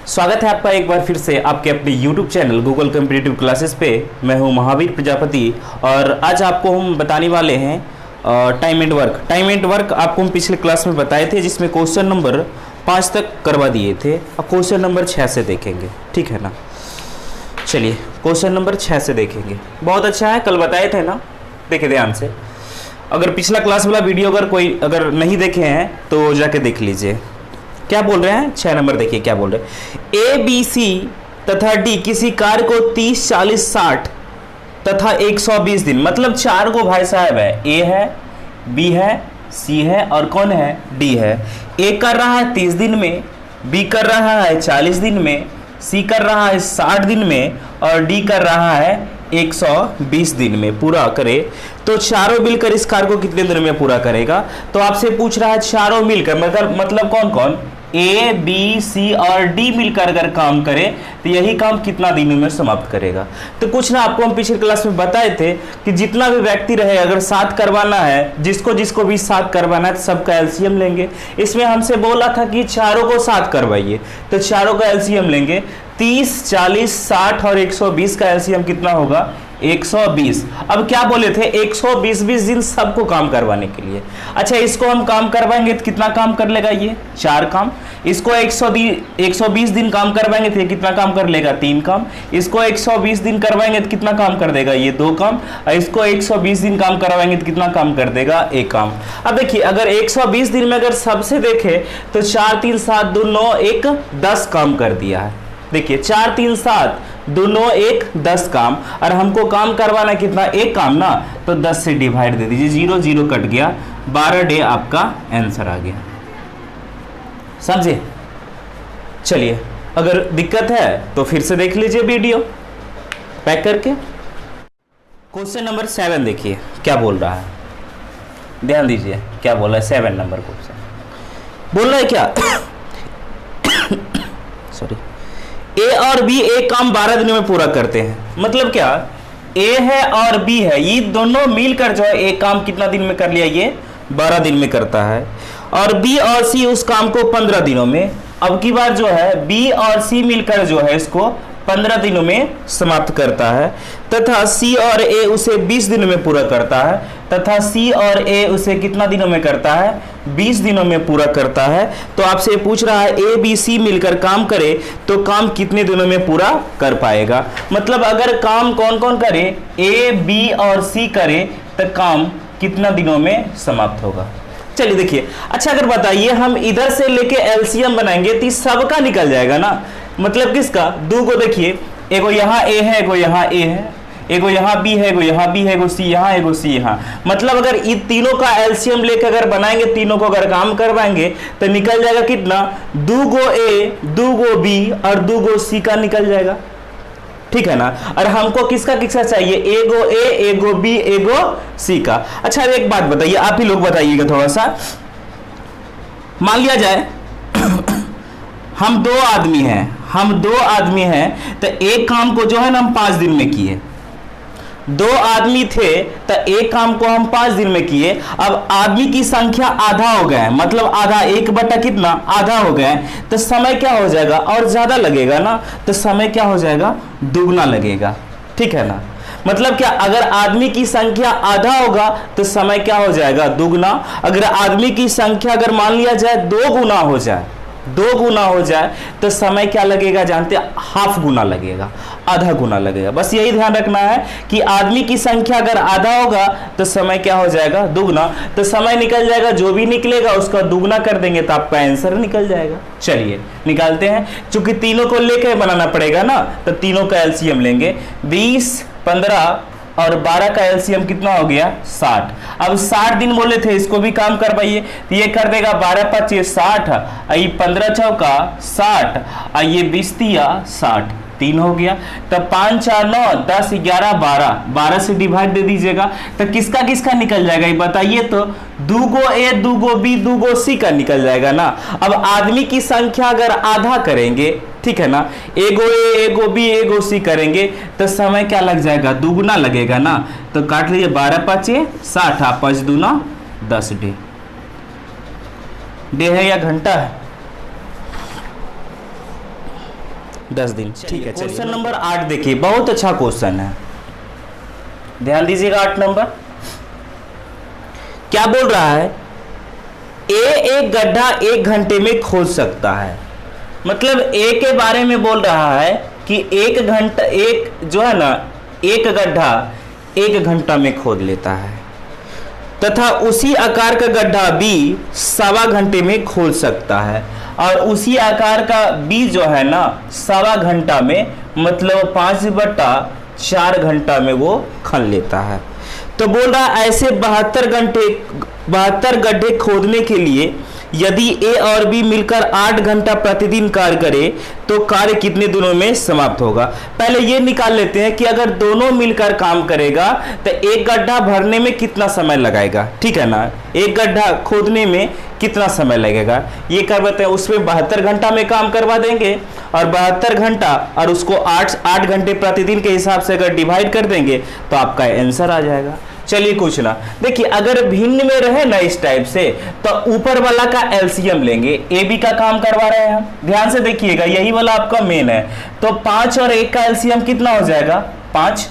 स्वागत है आपका एक बार फिर से आपके अपने YouTube channel Google competitive classes पे। मैं हूं महावीर प्रजापति और आज आपको हम बताने वाले हैं time and work. Time and work आपको हम पिछले क्लास में बताए थे, जिसमें क्वेश्चन नंबर 5 तक करवा दिए थे। अब क्वेश्चन नंबर 6 से देखेंगे, ठीक है ना। चलिए क्वेश्चन नंबर 6 से देखेंगे। बहुत अच्छा है, कल बताए थे ना, देखे ध्यान से। अगर पिछला क्लास वाला वीडियो अगर नहीं देखे हैं तो जाके देख लीजिए। क्या बोल रहे हैं 6 नंबर, देखिए क्या बोल रहे हैं। ए बी सी तथा डी किसी कार्य को 30, 40, 60 तथा 120 दिन, मतलब 4 को भाई साहब है, ए है, बी है, सी है और कौन है, डी है। ए कर रहा है 30 दिन में, बी कर रहा है 40 दिन में, सी कर रहा है 60 दिन में और डी कर रहा है 120 दिन में पूरा करे। तो चारों मिलकर इस कार्य को कितने दिन में पूरा करेगा? तो आपसे पूछ रहा है चारों मिलकर, मतलब कौन कौन, ए बी सी और डी मिलकर अगर काम करे तो यही काम कितना दिनों में समाप्त करेगा। तो कुछ ना आपको हम पिछले क्लास में बताए थे कि जितना भी व्यक्ति रहे, अगर 7 करवाना है, जिसको भी 7 करवाना है तो सबका एलसीएम लेंगे। इसमें हमसे बोला था कि चारों को 7 करवाइए, तो चारों का एलसीएम लेंगे। 30, 40, 60 और 120 का एलसीएम कितना होगा? 120। अब क्या बोले थे, 120 दिन सबको काम करवाने के लिए। अच्छा, इसको हम काम करवाएंगे तो कितना काम कर लेगा ये? 4 काम। इसको 120 दिन काम करवाएंगे तो कितना काम कर लेगा? 3 काम। इसको 120 दिन करवाएंगे तो कितना काम कर देगा? ये 2 काम। और इसको 120 दिन काम करवाएंगे तो कितना काम कर देगा? 1 काम। अब देखिए, अगर 120 दिन में अगर सबसे देखे तो 4, 3, 7, 2, 9, 1, 10 काम कर दिया है। देखिए 4, 3, 7, 2, 9, 1, 10 काम। और हमको काम करवाना कितना? 1 काम ना, तो 10 से डिवाइड दे दीजिए, 0 0 कट गया, 12 डे आपका आंसर आ गया। समझे? चलिए, अगर दिक्कत है तो फिर से देख लीजिए वीडियो पैक करके। क्वेश्चन नंबर 7 देखिए क्या बोल रहा है, ध्यान दीजिए क्या बोल रहा है। 7 नंबर क्वेश्चन बोल रहा है क्या सॉरी, ए और बी एक काम 12 दिनों में पूरा करते हैं। मतलब क्या, ए है और बी है, ये दोनों मिलकर जो है एक काम कितना दिन में कर लिया? ये 12 दिन में करता है। और बी और सी उस काम को 15 दिनों में। अब की बार जो है बी और सी मिलकर जो है इसको 15 दिनों में समाप्त करता है, तथा सी और ए उसे 20 दिनों में पूरा करता है, तथा सी और ए उसे कितना दिनों में करता है? 20 दिनों में पूरा करता है। तो आपसे पूछ रहा है ए बी सी मिलकर काम करे तो काम कितने दिनों में पूरा कर पाएगा? मतलब अगर काम कौन कौन करे, ए बी और सी करे तो काम कितना दिनों में समाप्त होगा? चलिए देखिए। अच्छा, अगर बताइए हम इधर से लेके एलसीएम बनाएंगे तो सबका निकल जाएगा ना। मतलब किसका? 2 को देखिए, एगो यहाँ ए है, एगो यहाँ ए है, एगो यहाँ बी है, एगो यहाँ बी है, एगो सी यहाँ, एगो सी यहाँ। मतलब अगर इन तीनों का एलसीएम लेकर अगर बनाएंगे, तीनों को अगर काम करवाएंगे तो निकल जाएगा कितना? 2 गो ए, 2 गो बी और 2 गो सी का निकल जाएगा, ठीक है ना। और हमको किसका किसका चाहिए? एगो ए, एगो बी, एगो सी का। अच्छा, एक बात बताइए, आप ही लोग बताइएगा थोड़ा सा। मान लिया जाए हम 2 आदमी हैं, तो एक काम को जो है ना हम 5 दिन में किए। 2 आदमी थे तो एक काम को हम 5 दिन में किए। अब आदमी की संख्या आधा हो गया है, मतलब आधा, 1 बटा कितना? आधा हो गया है। तो समय क्या हो जाएगा? और ज्यादा लगेगा ना, तो समय क्या हो जाएगा? दुगना लगेगा, ठीक है ना। मतलब क्या, अगर आदमी की संख्या आधा होगा तो समय क्या हो जाएगा? दुगना। अगर आदमी की संख्या अगर मान लिया जाए 2 गुना हो जाए, 2 गुना हो जाए तो समय क्या लगेगा जानते हैं? हाफ गुना लगेगा, आधा गुना लगेगा। बस यही ध्यान रखना है कि आदमी की संख्या अगर आधा होगा तो समय क्या हो जाएगा? दुगना। तो समय निकल जाएगा, जो भी निकलेगा उसका दुगना कर देंगे तो आपका आंसर निकल जाएगा। चलिए निकालते हैं, क्योंकि तीनों को लेकर बनाना पड़ेगा ना, तो तीनों का एलसीएम लेंगे। 20, 15 और 12 का एलसीएम कितना हो गया? 60। अब 60 दिन बोले थे, इसको भी काम करवाइए तो ये कर देगा 12 5 60, ये 15 चौका 60, और ये 20 तिया 60, 3 हो गया। तो 5 4 9 10 11 12, 12 से डिवाइड दे दीजिएगा। तो किसका किसका निकल जाएगा ये बताइए तो? 2 गो ए, 2 गो बी, 2 गो सी का निकल जाएगा ना। अब आदमी की संख्या अगर आधा करेंगे, ठीक है ना, एगो ए, एगो बी, एगो सी करेंगे तो समय क्या लग जाएगा? दुगना लगेगा ना। तो काट लीजिए, 12 5 60, 5 दूना 10 डे है या घंटा है? 10 दिन। ठीक है, क्वेश्चन नंबर 8 देखिए, बहुत अच्छा क्वेश्चन है, ध्यान दीजिएगा। 8 नंबर क्या बोल रहा है, ए एक गड्ढा 1 घंटे में खोद सकता है। मतलब ए के बारे में बोल रहा है कि 1 घंटा, एक जो है ना, एक गड्ढा 1 घंटा में खोद लेता है, तथा उसी आकार का गड्ढा बी 1.25 घंटे में खोद सकता है, और उसी आकार का बी जो है ना 1.25 घंटा में, मतलब 5/4 घंटा में वो खन लेता है। तो बोल रहा है ऐसे 72 गड्ढे खोदने के लिए यदि ए और बी मिलकर 8 घंटा प्रतिदिन कार्य करे तो कार्य कितने दिनों में समाप्त होगा। पहले ये निकाल लेते हैं कि अगर दोनों मिलकर काम करेगा तो एक गड्ढा भरने में कितना समय लगाएगा, ठीक है ना, एक गड्ढा खोदने में कितना समय लगेगा ये करवाते हैं। उसमें 72 घंटा में काम करवा देंगे, और 72 घंटा और उसको 8 घंटे प्रतिदिन के हिसाब से अगर डिवाइड कर देंगे तो आपका आंसर आ जाएगा। चलिए कुछ ना, देखिए अगर भिन्न में रहे ना इस टाइप से तो ऊपर वाला का एलसीएम लेंगे, ए बी का काम करवा रहे हैं हम, ध्यान से देखिएगा, यही वाला आपका मेन है। तो 5 और 1 का एलसीएम कितना हो जाएगा, 5,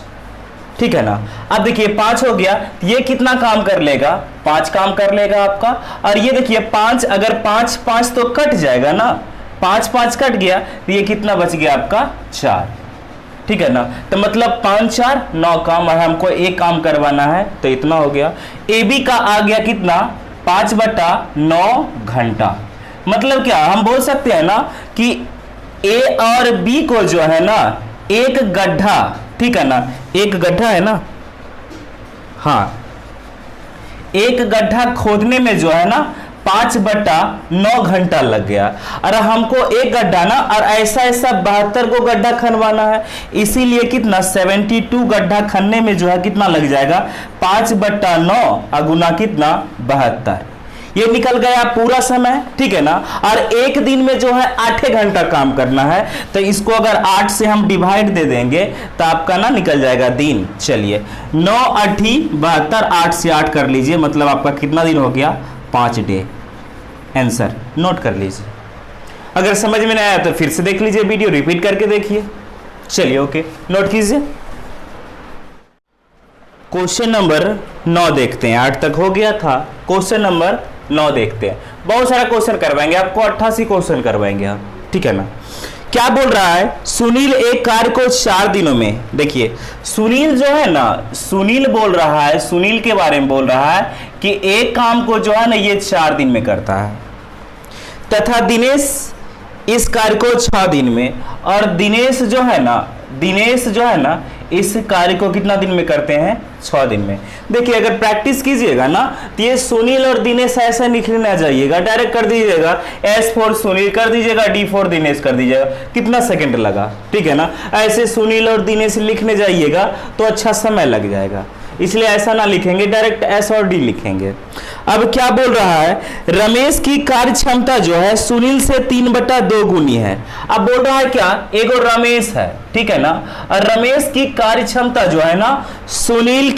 ठीक है ना। अब देखिए 5 हो गया, ये कितना काम कर लेगा, 5 काम कर लेगा आपका। और ये देखिए 5, अगर 5 तो कट जाएगा ना, 5 कट गया तो ये कितना बच गया आपका, 4, ठीक है ना। तो मतलब 5 4 9 काम, और हमको एक काम करवाना है तो इतना हो गया। ए बी का आ गया कितना, 5/9 घंटा। मतलब क्या हम बोल सकते हैं ना कि ए और बी को जो है ना एक गड्ढा, ठीक है ना, एक गड्ढा है ना, हाँ, एक गड्ढा खोदने में जो है ना 5/9 घंटा लग गया। और हमको एक गड्ढा ना, और ऐसा 72 को गड्ढा खनवाना है, इसीलिए कितना 72 गड्ढा खनने में जो है कितना लग जाएगा, 5/9 अगुना कितना 72, ये निकल गया पूरा समय, ठीक है ना। और एक दिन में जो है 8 घंटा काम करना है, तो इसको अगर 8 से हम डिवाइड दे देंगे तो आपका ना निकल जाएगा दिन। चलिए 9 8 72, 8 से 8 कर लीजिए, मतलब आपका कितना दिन हो गया, 5 डे। आंसर नोट कर लीजिए। अगर समझ में नहीं आया तो फिर से देख लीजिए, वीडियो रिपीट करके देखिए। चलिए ओके, नोट कीजिए। क्वेश्चन नंबर 9 देखते हैं, 8 तक हो गया था, क्वेश्चन नंबर 9 देखते हैं। बहुत सारा क्वेश्चन करवाएंगे आपको, 88 क्वेश्चन करवाएंगे हम, ठीक है ना। क्या बोल रहा है, सुनील एक कार्य को 4 दिनों में, देखिए सुनील जो है ना, सुनील बोल रहा है, सुनील के बारे में बोल रहा है कि एक काम को जो है ना ये 4 दिन में करता है, तथा दिनेश इस कार्य को 6 दिन में, और दिनेश जो है ना इस कार्य को कितना दिन में करते हैं, 6 दिन में। देखिए अगर प्रैक्टिस कीजिएगा ना तो ये सुनील और दिनेश ऐसा लिखने ना जाइएगा, डायरेक्ट कर दीजिएगा, S फॉर सुनील कर दीजिएगा, D फॉर दिनेश कर दीजिएगा, कितना सेकंड लगा, ठीक है ना। ऐसे सुनील और दिनेश लिखने जाइएगा तो अच्छा समय लग जाएगा, इसलिए ऐसा ना लिखेंगे, डायरेक्ट S और D लिखेंगे। अब क्या बोल रहा है, रमेश की कार्य क्षमता जो है सुनील से 3/2 गुनी है। अब बोल रहा है क्या, एक और रमेश है, ठीक है ना, और रमेश की कार्य क्षमता जो है ना सुनील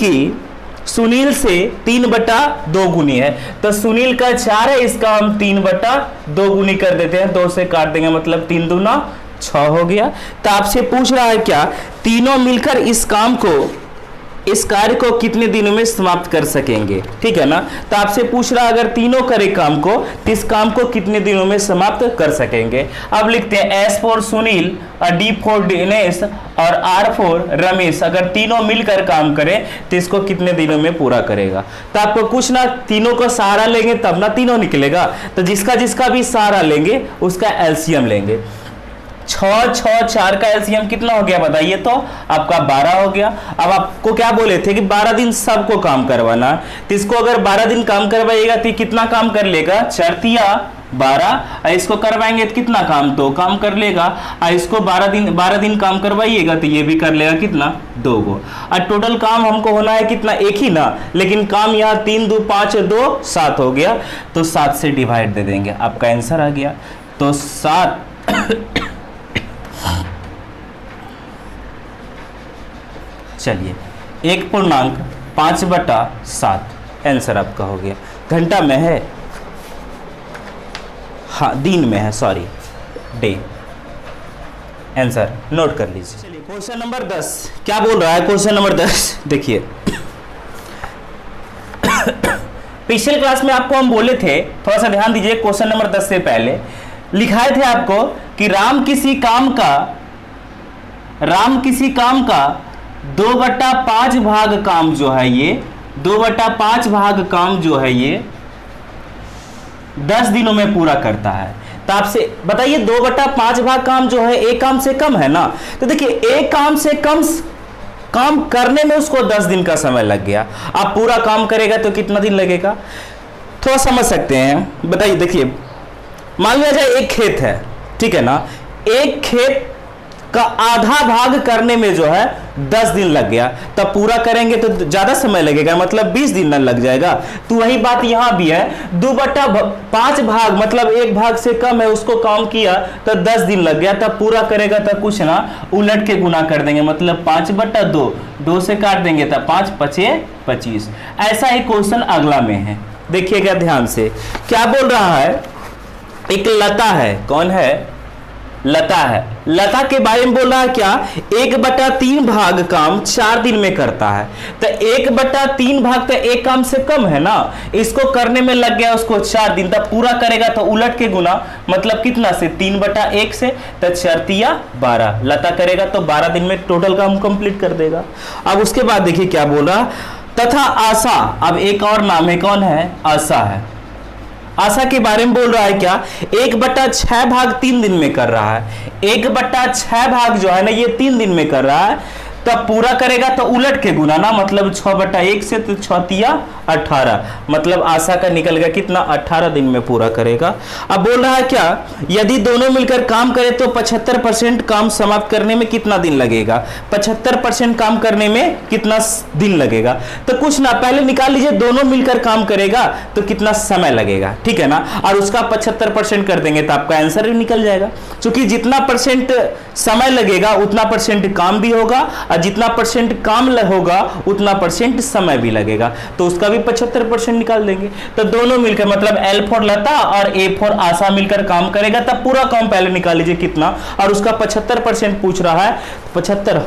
से 3/2 गुनी है। तो सुनील का 4 है, इसका हम 3/2 गुनी कर देते हैं, 2 से काट देंगे, मतलब 3 दूना 6 हो गया। तो आपसे पूछ रहा है क्या, तीनों मिलकर इस कार्य को कितने दिनों में समाप्त कर सकेंगे, ठीक है ना। तो आपसे पूछ रहा है अगर तीनों करे काम को तो इस काम को कितने दिनों में समाप्त कर सकेंगे। अब लिखते हैं S फॉर सुनील और D फॉर दिनेश और R फॉर रमेश, अगर तीनों मिलकर काम करें तो इसको कितने दिनों में पूरा करेगा। तो आपको कुछ ना, तीनों को सहारा लेंगे तब ना तीनों निकलेगा, तो जिसका भी सहारा लेंगे उसका एलसीएम लेंगे। 6 6 4 का एलसीएम कितना हो गया बताइए, तो आपका 12 हो गया। अब आपको क्या बोले थे कि 12 दिन सबको काम करवाना, तो इसको अगर 12 दिन काम करवाइएगा तो कितना काम कर लेगा, 4 तिया 12, इसको करवाएंगे तो कितना काम, 2 काम कर लेगा। और इसको 12 दिन काम करवाइएगा तो ये भी कर लेगा कितना, 2 गो। और टोटल काम हमको होना है कितना, एक ही ना, लेकिन काम यहाँ 3 2 5 2 7 हो गया, तो 7 से डिवाइड दे देंगे, आपका आंसर आ गया। तो 7 चलिए 1.5/7 आंसर आपका हो गया। घंटा में है, हाँ दिन में है, सॉरी डे। आंसर नोट कर लीजिए। चलिए क्वेश्चन नंबर 10 क्या बोल रहा है। क्वेश्चन नंबर 10 देखिए, पिछले क्लास में आपको हम बोले थे, थोड़ा सा ध्यान दीजिए, क्वेश्चन नंबर 10 से पहले लिखाए थे आपको कि राम किसी काम का 2/5 भाग काम जो है ये 2/5 भाग काम जो है ये 10 दिनों में पूरा करता है। तो आपसे बताइए 2/5 भाग काम जो है एक काम से कम है ना। तो देखिए एक काम से कम काम करने में उसको 10 दिन का समय लग गया। आप पूरा काम करेगा तो कितना दिन लगेगा, थोड़ा समझ सकते हैं। बताइए, देखिए मान लिया जाए एक खेत है, ठीक है ना, एक खेत का आधा भाग करने में जो है 10 दिन लग गया, तब पूरा करेंगे तो ज्यादा समय लगेगा, मतलब 20 दिन न लग जाएगा। तो वही बात यहां भी है, 2/5 भाग मतलब एक भाग से कम है उसको काम किया तो 10 दिन लग गया, तब पूरा करेगा तो कुछ ना उलट के गुना कर देंगे, मतलब 5/2 2 से काट देंगे तब 5 5 25। ऐसा ही क्वेश्चन अगला में है, देखिएगा ध्यान से। क्या बोल रहा है, एक लता है, कौन है, लता है। लता के बारे में बोल रहा है क्या, 1/3 भाग काम 4 दिन में करता है। तो 1/3 भाग तो एक काम से कम है ना, इसको करने में लग गया उसको 4 दिन, तब पूरा करेगा तो उलट के गुना, मतलब कितना से 3/1 से, तो 4 12 लता करेगा तो 12 दिन में टोटल काम कंप्लीट कर देगा। अब उसके बाद देखिए क्या बोल रहा, तथा आशा, अब एक और नाम है, कौन है, आशा है। आशा के बारे में बोल रहा है क्या, 1/6 भाग 3 दिन में कर रहा है। 1/6 भाग जो है ना ये 3 दिन में कर रहा है, तब पूरा करेगा तो उलट के गुना ना, मतलब 6/1 से, तो 6 18, मतलब आशा का निकल गया कितना, 18 दिन में पूरा करेगा। अब बोल रहा है क्या, यदि दोनों मिलकर काम करें तो 75% काम समाप्त करने में कितना दिन लगेगा, 75% काम करने में कितना दिन लगेगा। तो कुछ ना, पहले निकाल लीजिए दोनों मिलकर काम करेगा तो कितना समय लगेगा, ठीक है ना, और उसका 75% कर देंगे तो आपका आंसर भी निकल जाएगा। क्योंकि जितना परसेंट समय लगेगा उतना परसेंट काम भी होगा, और जितना परसेंट काम होगा उतना परसेंट समय भी लगेगा, तो उसका भी 75% निकाल देंगे। तो दोनों मिलकर, मतलब L फॉर लता और A फॉर आशा मिलकर काम करेगा, तब पूरा काम पहले निकाल लीजिए कितना, और उसका 75% पूछ रहा है, 75,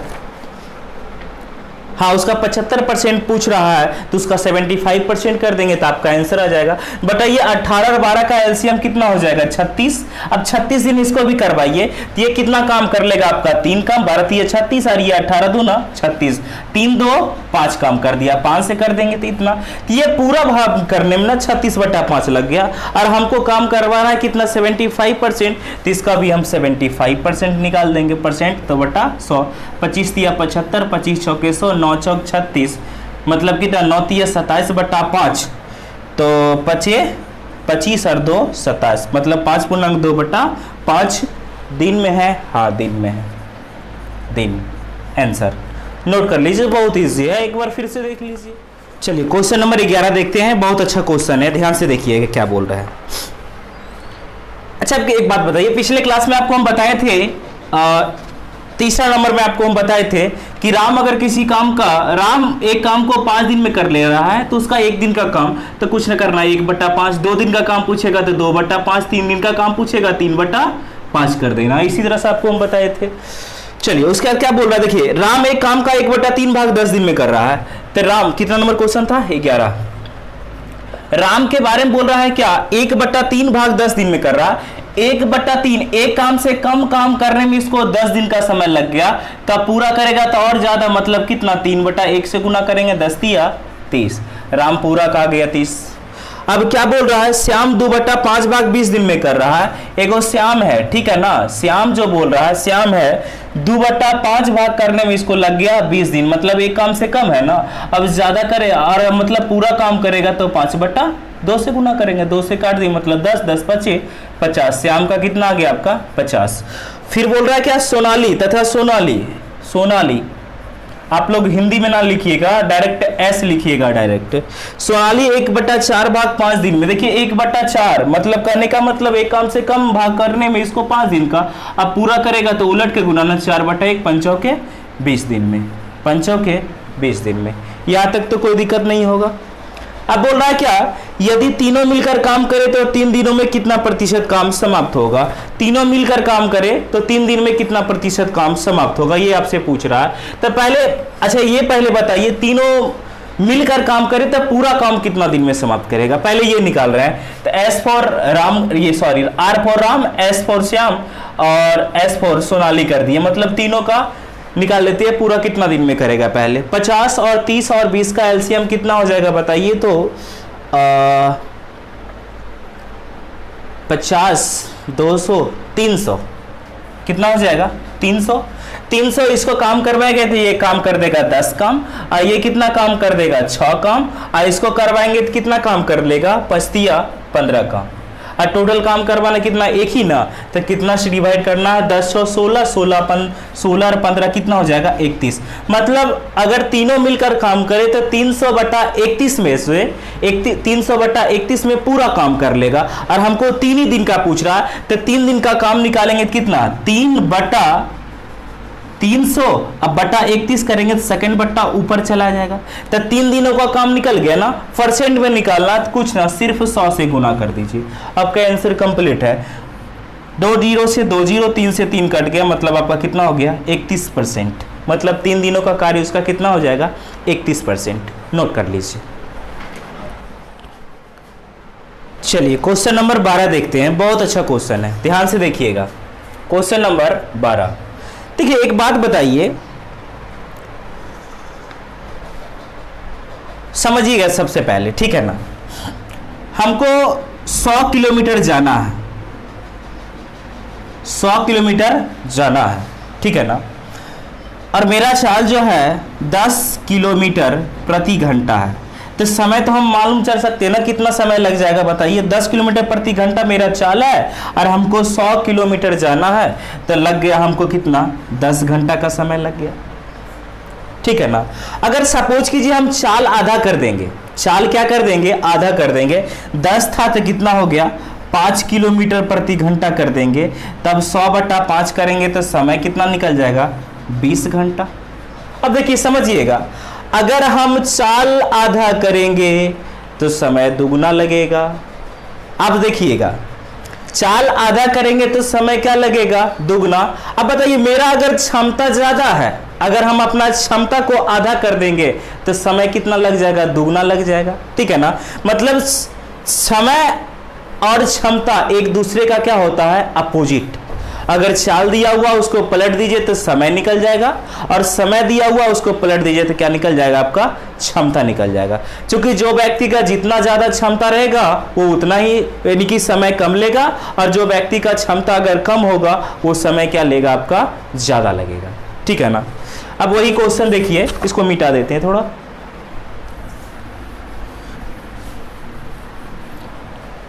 हाँ उसका 75% पूछ रहा है तो उसका 75% कर देंगे तो आपका आंसर आ जाएगा। बताइए 18 और 12 का एलसीएम कितना हो जाएगा, 36। अब 36 दिन इसको भी करवाइए तो ये कितना काम कर लेगा आपका, 3 काम, 12 36 और ये 18 दूना 36, 3 2 5 काम कर दिया, 5 से कर देंगे तो इतना। तो ये पूरा भाग करने में ना 36/5 लग गया, और हमको काम करवाना है कितना, 75%, तो इसका भी हम 75% निकाल देंगे परसेंट, तो बटा 100, 25 तिया 75, 25 चौके 100, 9 चौक 36, मतलब कितना, 9 तिया 27/5, तो 25 और 2 27, मतलब 5/2/5 दिन में है, हाँ दिन में है, दिन। आंसर नोट कर लीजिए, बहुत इजी है, एक बार फिर से देख लीजिए। चलिए क्वेश्चन नंबर 11 देखते हैं, बहुत अच्छा क्वेश्चन है, ध्यान से देखिए क्या बोल रहा है। अच्छा आपको एक बात बताइए, पिछले क्लास में आपको हम बताए थे, तीसरा नंबर में आपको हम बताए थे कि राम अगर किसी काम का, राम एक काम को 5 दिन में कर ले रहा है तो उसका 1 दिन का काम तो कुछ न करना, 1/5, 2 दिन का काम पूछेगा तो 2/5, 3 दिन का काम पूछेगा 3/5 कर देना, इसी तरह से आपको हम बताए थे। चलिए उसके बाद क्या बोल रहा है, देखिए राम एक काम का 1/3 भाग 10 दिन में कर रहा है, तो राम कितना नंबर क्वेश्चन था, 11। राम के बारे में बोल रहा है क्या, 1/3 भाग 10 दिन में कर रहा है, 1/3 एक काम से कम काम करने में इसको 10 दिन का समय लग गया, तब पूरा करेगा तो और ज्यादा, मतलब कितना, 3/1 से गुना करेंगे 10 तिया 30, राम पूरा का गया 30। अब क्या बोल रहा है, श्याम 2/5 भाग 20 दिन में कर रहा है, एगो श्याम है, ठीक है ना, श्याम जो बोल रहा है, श्याम है 2/5 भाग करने में इसको लग गया 20 दिन, मतलब एक काम से कम है ना, अब ज्यादा करे और मतलब पूरा काम करेगा तो 5/2 से गुना करेंगे, 2 से काट देंगे, मतलब 10 10 5 50, श्याम का कितना आ गया आपका 50। फिर बोल रहा है क्या, सोनाली तथा सोनाली, सोनाली आप लोग हिंदी में ना लिखिएगा, डायरेक्ट एस लिखिएगा डायरेक्ट। सोनाली 1/4 भाग 5 दिन में, देखिए 1/4 मतलब करने का मतलब एक काम से कम भाग करने में इसको 5 दिन का, अब पूरा करेगा तो उलट के गुना, 4/1 पंचों के 20 दिन में, पंचों के 20 दिन में। यहाँ तक तो कोई दिक्कत नहीं होगा। अब बोल रहा है क्या, यदि तीनों मिलकर काम करे तो 3 दिनों में कितना प्रतिशत काम समाप्त होगा। तीनों मिलकर काम करे तो 3 दिन में कितना प्रतिशत काम समाप्त होगा, ये आपसे पूछ रहा है। तो पहले अच्छा ये पहले बताइए, तीनों मिलकर काम करे तो पूरा काम कितना दिन में समाप्त करेगा, पहले ये निकाल रहे हैं। तो एस फॉर राम, ये sorry R for Ram, S for Shyam और एस फॉर सोनाली कर दिए, मतलब तीनों का निकाल लेते हैं पूरा कितना दिन में करेगा। पहले 50 और 30 और 20 का एलसीएम कितना हो जाएगा बताइए। तो 50, 200, 300 कितना हो जाएगा 300। 300 इसको काम करवाएंगे तो ये काम कर देगा 10 काम, और ये कितना काम कर देगा 6 काम, और इसको करवाएंगे तो कितना काम कर लेगा 15 काम। और टोटल काम करवाना कितना एक ही ना, तो कितना से डिवाइड करना है 10 और 16, 16 और 15 कितना हो जाएगा 31। मतलब अगर तीनों मिलकर काम करे तो 300/31 में से 300/31 में पूरा काम कर लेगा। और हमको 3 ही दिन का पूछ रहा है, तो 3 दिन का काम निकालेंगे कितना 3/300, अब बटा 31 करेंगे तो सेकंड बट्टा ऊपर चला जाएगा। तो 3 दिनों का काम निकल गया ना। परसेंट में निकालना तो कुछ ना, सिर्फ 100 से गुना कर दीजिए, आपका आंसर कंप्लीट है। 2 0 से 2 0, 3 से 3 कट गया, मतलब आपका कितना हो गया 31%। मतलब 3 दिनों का कार्य उसका कितना हो जाएगा 31%। नोट कर लीजिए। चलिए क्वेश्चन नंबर 12 देखते हैं, बहुत अच्छा क्वेश्चन है, ध्यान से देखिएगा। क्वेश्चन नंबर 12, देखिए एक बात बताइए, समझिएगा सबसे पहले, ठीक है ना। हमको 100 किलोमीटर जाना है, 100 किलोमीटर जाना है, ठीक है ना। और मेरा चाल जो है 10 किलोमीटर प्रति घंटा है, तो समय तो हम मालूम चल सकते हैं ना कितना समय लग जाएगा बताइए। 10 किलोमीटर प्रति घंटा मेरा चाल है और हमको 100 किलोमीटर जाना है, तो लग गया हमको कितना 10 घंटा का समय लग गया, ठीक है ना। अगर सपोज कीजिए हम चाल आधा कर देंगे, चाल क्या कर देंगे आधा कर देंगे, 10 था तो कितना हो गया 5 किलोमीटर प्रति घंटा कर देंगे, तब 100/5 करेंगे तो समय कितना निकल जाएगा 20 घंटा। अब देखिए समझिएगा, अगर हम चाल आधा करेंगे तो समय दुगना लगेगा। अब देखिएगा, चाल आधा करेंगे तो समय क्या लगेगा दुगना। अब बताइए मेरा अगर क्षमता ज्यादा है, अगर हम अपना क्षमता को आधा कर देंगे तो समय कितना लग जाएगा दुगना लग जाएगा, ठीक है ना। मतलब समय और क्षमता एक दूसरे का क्या होता है अपोजिट। अगर चाल दिया हुआ उसको पलट दीजिए तो समय निकल जाएगा, और समय दिया हुआ उसको पलट दीजिए तो क्या निकल जाएगा आपका क्षमता निकल जाएगा। क्योंकि जो व्यक्ति का जितना ज्यादा क्षमता रहेगा वो उतना ही यानी कि समय कम लेगा, और जो व्यक्ति का क्षमता अगर कम होगा वो समय क्या लेगा आपका ज्यादा लगेगा, ठीक है ना। अब वही क्वेश्चन देखिए, इसको मिटा देते हैं थोड़ा।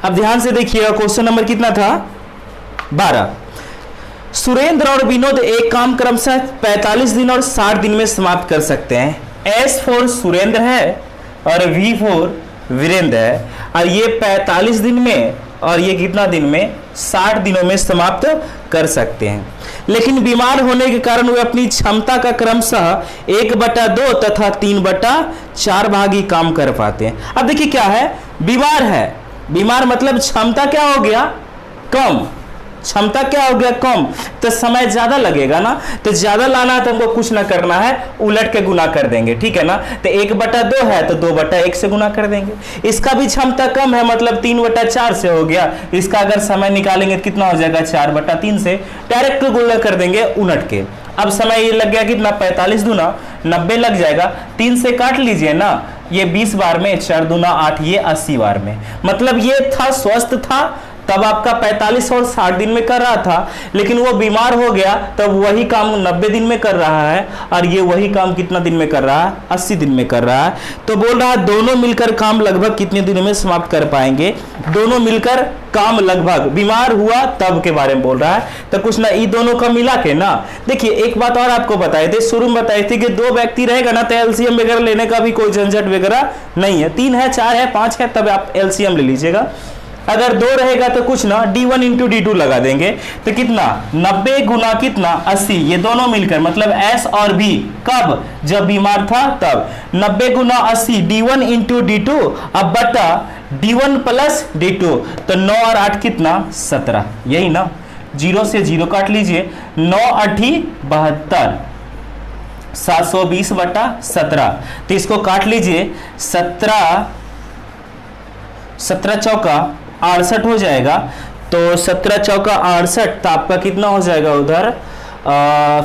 अब ध्यान से देखिएगा, क्वेश्चन नंबर कितना था 12। सुरेंद्र और विनोद एक काम क्रमशः 45 दिन और 60 दिन में समाप्त कर सकते हैं। एस फॉर सुरेंद्र है और वी फॉर वीरेंद्र है, और ये 45 दिन में और ये कितना दिन में 60 दिनों में समाप्त कर सकते हैं। लेकिन बीमार होने के कारण वे अपनी क्षमता का क्रमशः 1/2 तथा 3/4 भाग ही काम कर पाते हैं। अब देखिए क्या है, बीमार है, बीमार मतलब क्षमता क्या हो गया कम, क्षमता क्या हो गया कम, तो समय ज्यादा लगेगा ना। तो ज्यादा लाना है तो हमको कुछ ना करना है, उलट के गुना कर देंगे, ठीक है ना। तो 1/2 है तो 2/1 से गुना कर देंगे। इसका भी क्षमता कम है, मतलब 3/4 से हो गया। इसका अगर समय निकालेंगे तो कितना हो जाएगा 4/3 से, डायरेक्ट गुना कर देंगे उलट के। अब समय ये लग गया कितना 45 दूना 90 लग जाएगा, 3 से काट लीजिए ना, ये 20 बार में, 4 दूना 8, ये 80 बार में। मतलब ये था स्वस्थ था तब आपका 45 और 60 दिन में कर रहा था, लेकिन वो बीमार हो गया तब वही काम 90 दिन में कर रहा है, और ये वही काम कितना दिन में कर रहा है 80 दिन में कर रहा है। तो बोल रहा है दोनों मिलकर काम लगभग कितने दिनों में समाप्त कर पाएंगे। दोनों मिलकर काम लगभग, बीमार हुआ तब के बारे में बोल रहा है, तो कुछ ना ये दोनों का मिला के ना। देखिए एक बात और आपको बताए थे, शुरू में बताए थे कि 2 व्यक्ति रहेगा ना तो एलसीएम वगैरह लेने का भी कोई झंझट वगैरह नहीं है। 3 है, 4 है, 5 है, तब आप एलसीएम ले लीजिएगा। अगर 2 रहेगा तो कुछ ना d1 इंटू D2 लगा देंगे, तो कितना 90 गुना कितना 80, ये दोनों मिलकर मतलब S और B, कब जब बीमार था तब, 90 गुना 80 d1 इंटू D2 अब बटा d1 प्लस D2, तो 9 और 8 कितना 17, यही ना, 0 से 0 काट लीजिए, 9 8 72, 720 बटा 17, तो इसको काट लीजिए, 17 चौका 68 हो जाएगा, तो 17 चौका 68, तो आपका कितना हो जाएगा उधर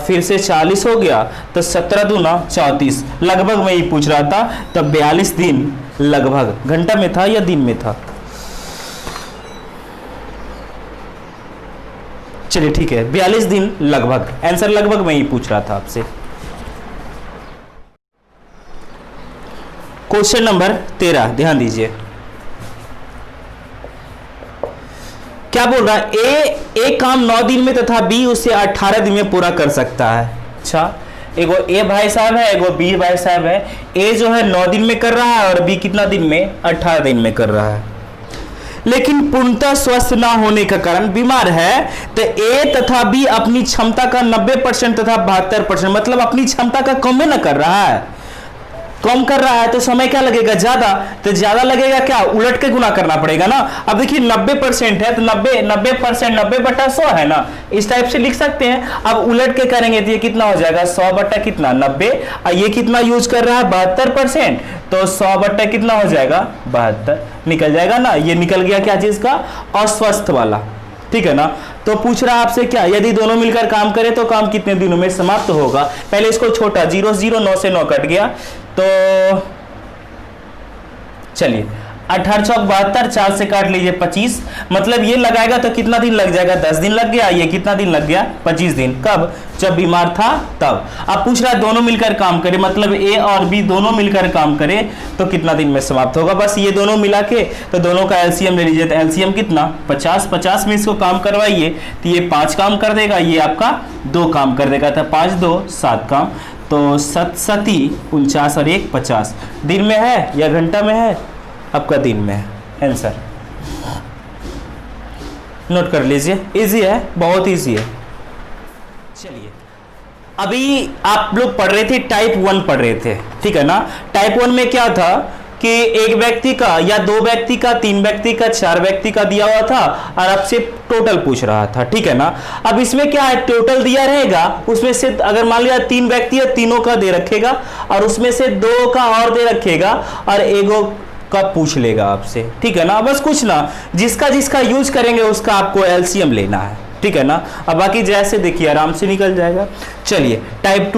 फिर से 40 हो गया, तो 17 दूना 34, लगभग मैं ये पूछ रहा था, तो 42 दिन लगभग, घंटा में था या दिन में था, चलिए ठीक है 42 दिन लगभग, आंसर लगभग मैं ये पूछ रहा था आपसे। क्वेश्चन नंबर 13 ध्यान दीजिए, क्या बोल रहा है, ए काम 9 दिन में तथा बी उसे 18 दिन में पूरा कर सकता है। अच्छा, एगो ए भाई साहब है, एगो बी भाई साहब है, ए जो है 9 दिन में कर रहा है और बी कितना दिन में 18 दिन में कर रहा है, लेकिन पूर्णतः स्वस्थ ना होने का कारण बीमार है, तो ए तथा बी अपनी क्षमता का 90% तथा 72%, मतलब अपनी क्षमता का कम ना कर रहा है, कम कर रहा है तो समय क्या लगेगा ज्यादा, तो ज्यादा लगेगा क्या, उलट के गुना करना पड़ेगा ना। अब देखिए 90% है तो 90% 90 बटा 100 है ना, इस टाइप से लिख सकते हैं। अब उलट के करेंगे तो ये कितना हो जाएगा 100 बटा कितना 90, और ये कितना यूज कर रहा है 72%, तो 100 बटा कितना हो जाएगा 72 निकल जाएगा ना, ये निकल गया क्या चीज का, अस्वस्थ वाला, ठीक है ना। तो पूछ रहा है आपसे क्या, यदि दोनों मिलकर काम करें तो काम कितने दिनों में समाप्त होगा। पहले इसको छोटा 0 0 9 से 9 कट गया, तो चलिए 18 चौक 72, 4 से काट लीजिए 25, मतलब ये लगाएगा तो कितना दिन लग जाएगा 10 दिन लग गया, ये कितना दिन लग गया 25 दिन, कब जब बीमार था तब। अब पूछ रहा है दोनों मिलकर काम करें, मतलब ए और बी दोनों मिलकर काम करें तो कितना दिन में समाप्त होगा। बस ये दोनों मिला के तो दोनों का एलसीएम ले लीजिए, तो एलसीएम कितना 50 में इसको काम करवाइए तो ये 5 काम कर देगा, ये आपका 2 काम कर देगा, तो 5 2 7 काम, तो 7 7 49 और 1 50, दिन में है या घंटा में है, आपका दिन में है आंसर। नोट कर लीजिए, इजी है, बहुत इजी है। चलिए अभी आप लोग पढ़ रहे थे टाइप 1 पढ़ रहे थे, ठीक है ना। टाइप 1 में क्या था कि एक व्यक्ति का या 2 व्यक्ति का 3 व्यक्ति का 4 व्यक्ति का दिया हुआ था और आपसे टोटल पूछ रहा था, ठीक है ना। अब इसमें क्या है, टोटल दिया रहेगा, उसमें से अगर मान लिया 3 व्यक्ति है, तीनों का दे रखेगा और उसमें से 2 का और दे रखेगा और एगो का पूछ लेगा आपसे, ठीक है ना। बस कुछ ना, जिसका जिसका यूज करेंगे उसका आपको एलसीएम लेना है, ठीक है ना। अब बाकी जैसे देखिए आराम से निकल जाएगा। चलिए टाइप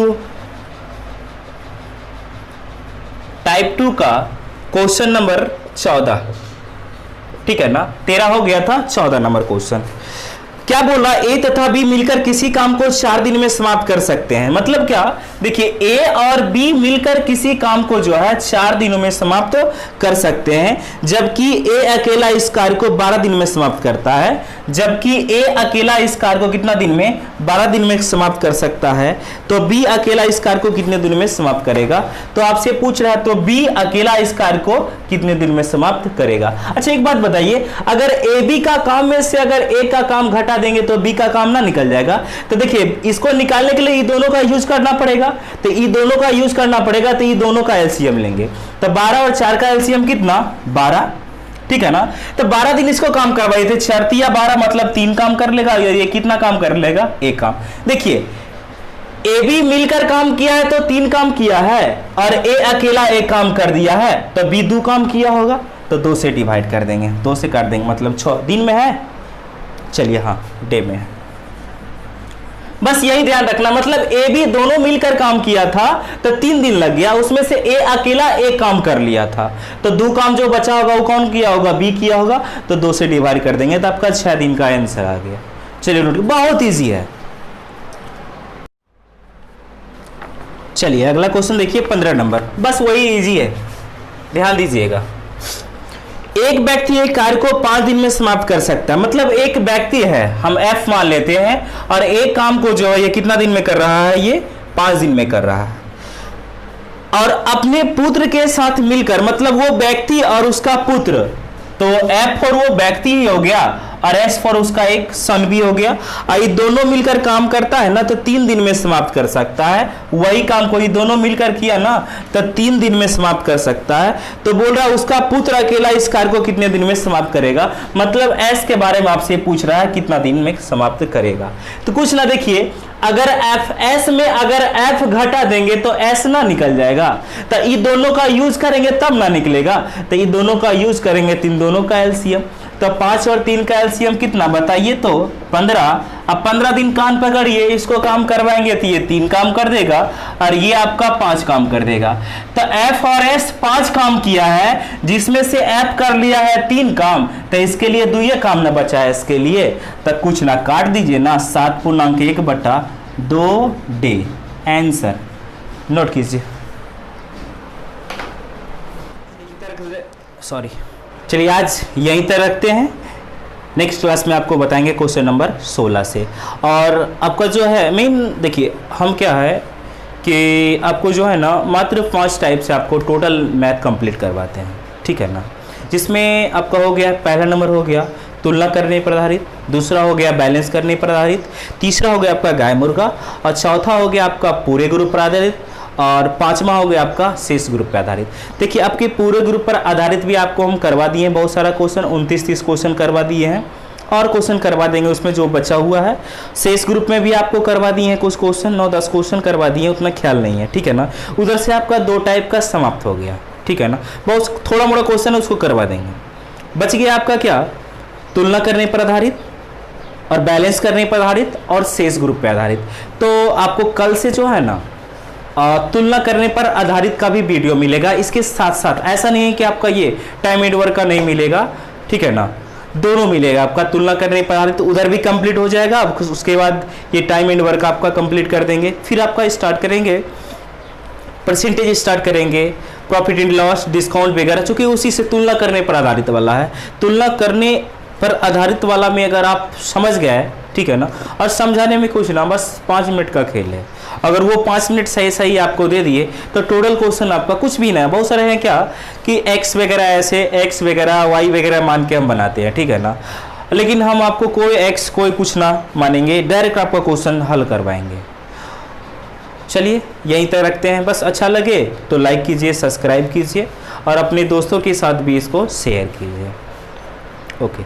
2 का क्वेश्चन नंबर 14, ठीक है ना। 13 हो गया था, 14 नंबर क्वेश्चन क्या बोला, ए तथा बी मिलकर किसी काम को 4 दिन में समाप्त कर सकते हैं। मतलब क्या, देखिए ए और बी मिलकर किसी काम को जो है 4 दिनों में समाप्त कर सकते हैं, जबकि ए अकेला इस कार्य को 12 दिन में समाप्त करता है, जबकि ए अकेला इस कार्य को कितना दिन में 12 दिन में समाप्त कर सकता है, तो बी अकेला इस कार्य को कितने दिन में समाप्त करेगा। तो आपसे पूछ रहा है तो बी अकेला इस कार्य को कितने दिन में समाप्त करेगा। अच्छा एक बात बताइए, अगर ए बी का काम में से अगर ए का काम घटा देंगे तो बी का काम ना निकल जाएगा। तो देखिए इसको निकालने के लिए ये दोनों का यूज करना पड़ेगा, तो ये दोनों का यूज करना पड़ेगा, तो ये दोनों का एलसीएम लेंगे, तो 12 और 4 का एलसीएम कितना 12, ठीक है ना। तो 12 दिन इसको काम करवाए थे, 4 या 12 मतलब 3 काम कर लेगा, और ये कितना काम कर लेगा 1 काम। देखिए ए बी मिलकर काम किया है तो 3 काम किया है और ए अकेला 1 काम कर दिया है, तो बी 2 काम किया होगा, तो 2 से डिवाइड कर देंगे, 2 से काट देंगे, मतलब 6 दिन में है। चलिए हाँ डे में है, बस यही ध्यान रखना। मतलब ए बी दोनों मिलकर काम किया था तो 3 दिन लग गया, उसमें से ए अकेला 1 काम कर लिया था, तो 2 काम जो बचा होगा वो कौन किया होगा, बी किया होगा, तो 2 से डिवाइड कर देंगे, तो आपका 6 दिन का आंसर आ गया। चलिए नोट, बहुत इजी है। चलिए अगला क्वेश्चन देखिए 15 नंबर, बस वही इजी है, ध्यान दीजिएगा। एक व्यक्ति एक कार्य को 5 दिन में समाप्त कर सकता है। मतलब एक व्यक्ति है, हम एफ मान लेते हैं, और एक काम को जो है ये कितना दिन में कर रहा है, ये 5 दिन में कर रहा है, और अपने पुत्र के साथ मिलकर, मतलब वो व्यक्ति और उसका पुत्र तो F फॉर वो व्यक्ति ही हो गया और S फॉर उसका एक सन भी हो गया। ये दोनों मिलकर काम करता है ना तो 3 दिन में समाप्त कर सकता है। वही काम को ये दोनों मिलकर किया ना तो 3 दिन में समाप्त कर सकता है। तो बोल रहा है उसका पुत्र अकेला इस कार्य को कितने दिन में समाप्त करेगा, मतलब S के बारे में आपसे पूछ रहा है कितना दिन में समाप्त करेगा। तो कुछ ना देखिए, अगर F S में अगर F घटा देंगे तो S ना निकल जाएगा, तो ये दोनों का यूज करेंगे तब ना निकलेगा। तो ये दोनों का यूज करेंगे तो इन दोनों का एलसीएम, तो 5 और 3 का एलसीएम कितना बताइए, तो 15। अब 15 दिन कान पकड़िए, इसको काम करवाएंगे तो ये 3 काम कर देगा और ये आपका 5 काम कर देगा। तो F और S 5 काम किया है, जिसमें से F कर लिया है 3 काम, तो इसके लिए 2 काम ना बचा है इसके लिए। तो कुछ ना काट दीजिए ना, 7.1/2 डे आंसर नोट कीजिए। सॉरी, चलिए आज यहीं तक रखते हैं। नेक्स्ट क्लास में आपको बताएंगे क्वेश्चन नंबर 16 से। और आपका जो है मेन देखिए, हम क्या है कि आपको जो है ना मात्र 5 टाइप से आपको टोटल मैथ कंप्लीट करवाते हैं, ठीक है ना। जिसमें आपका हो गया, पहला नंबर हो गया तुलना करने पर आधारित, दूसरा हो गया बैलेंस करने पर आधारित, तीसरा हो गया आपका गाय मुर्गा, और चौथा हो गया आपका पूरे ग्रुप पर आधारित, और 5वां हो गया आपका शेष ग्रुप पर आधारित। देखिए आपके पूरे ग्रुप पर आधारित भी आपको हम करवा दिए हैं बहुत सारा क्वेश्चन, 29-30 क्वेश्चन करवा दिए हैं, और क्वेश्चन करवा देंगे उसमें जो बचा हुआ है। शेष ग्रुप में भी आपको करवा दिए हैं कुछ क्वेश्चन, 9-10 क्वेश्चन करवा दिए हैं, उतना ख्याल नहीं है, ठीक है ना। उधर से आपका 2 टाइप का समाप्त हो गया, ठीक है ना। बहुत थोड़ा मोड़ा क्वेश्चन है उसको करवा देंगे। बच गया आपका क्या, तुलना करने पर आधारित और बैलेंस करने पर आधारित और शेष ग्रुप पर आधारित। तो आपको कल से जो है ना तुलना करने पर आधारित का भी वीडियो मिलेगा इसके साथ साथ। ऐसा नहीं है कि आपका ये टाइम एंड वर्क का नहीं मिलेगा, ठीक है ना, दोनों मिलेगा आपका। तुलना करने पर आधारित उधर भी कंप्लीट हो जाएगा, उसके बाद ये टाइम एंड वर्क आपका कंप्लीट कर देंगे। फिर आपका स्टार्ट करेंगे परसेंटेज, स्टार्ट करेंगे प्रॉफिट एंड लॉस, डिस्काउंट वगैरह, चूंकि उसी से तुलना करने पर आधारित वाला है। तुलना करने पर आधारित वाला में अगर आप समझ गए, ठीक है ना, और समझाने में कुछ ना, बस 5 मिनट का खेल है। अगर वो 5 मिनट सही सही आपको दे दिए तो टोटल क्वेश्चन आपका कुछ भी ना है। बहुत सारे हैं क्या कि x वगैरह ऐसे, x वगैरह y वगैरह मान के हम बनाते हैं, ठीक है ना, लेकिन हम आपको कोई x कोई कुछ ना मानेंगे, डायरेक्ट आपका क्वेश्चन हल करवाएंगे। चलिए यहीं तक रखते हैं। बस अच्छा लगे तो लाइक कीजिए, सब्सक्राइब कीजिए और अपने दोस्तों के साथ भी इसको शेयर कीजिए। ओके।